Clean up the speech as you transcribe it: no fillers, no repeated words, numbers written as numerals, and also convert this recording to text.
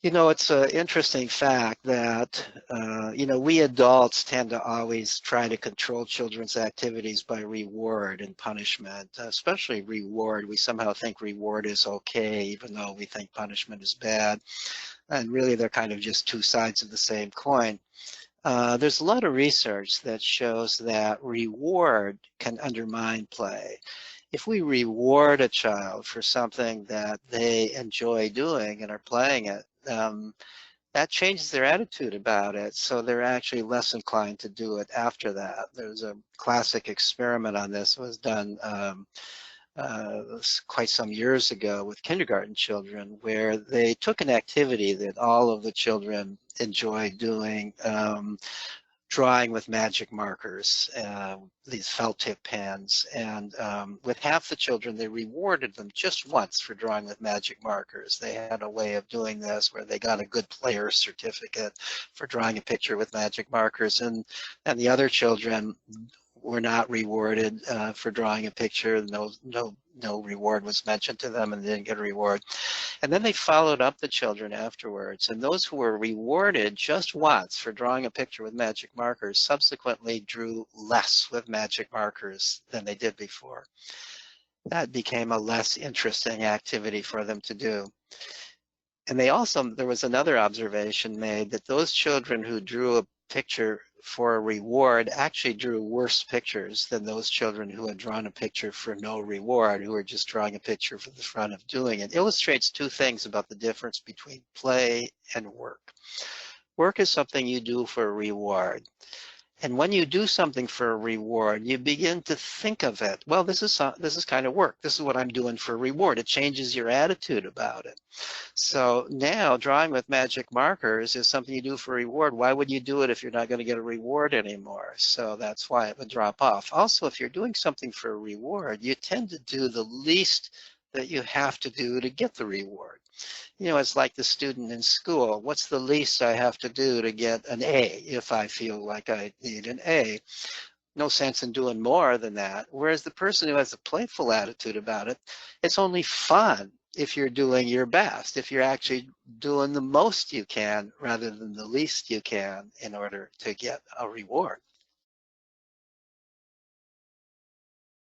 You know, it's an interesting fact that, we adults tend to always try to control children's activities by reward and punishment, especially reward. We somehow think reward is okay, even though we think punishment is bad. And really, they're kind of just two sides of the same coin. There's a lot of research that shows that reward can undermine play. If we reward a child for something that they enjoy doing and are playing it, that changes their attitude about it. So they're actually less inclined to do it after that. There's a classic experiment on this. It was done quite some years ago with kindergarten children, where they took an activity that all of the children enjoyed doing, drawing with magic markers, these felt tip pens, and with half the children, they rewarded them just once for drawing with magic markers. They had a way of doing this where they got a good player certificate for drawing a picture with magic markers, and the other children were not rewarded for drawing a picture. No reward was mentioned to them, and they didn't get a reward. And then they followed up the children afterwards, and those who were rewarded just once for drawing a picture with magic markers subsequently drew less with magic markers than they did before. That became a less interesting activity for them to do. And there was another observation made that those children who drew a picture for a reward actually drew worse pictures than those children who had drawn a picture for no reward, who were just drawing a picture for the fun of doing it. It illustrates two things about the difference between play and work. Work is something you do for a reward. And when you do something for a reward, you begin to think of it. Well, this is kind of work. This is what I'm doing for a reward. It changes your attitude about it. So now drawing with magic markers is something you do for a reward. Why would you do it if you're not going to get a reward anymore? So that's why it would drop off. Also, if you're doing something for a reward, you tend to do the least that you have to do to get the reward. You know, it's like the student in school. What's the least I have to do to get an A if I feel like I need an A? No sense in doing more than that. Whereas the person who has a playful attitude about it, it's only fun if you're doing your best, if you're actually doing the most you can rather than the least you can in order to get a reward.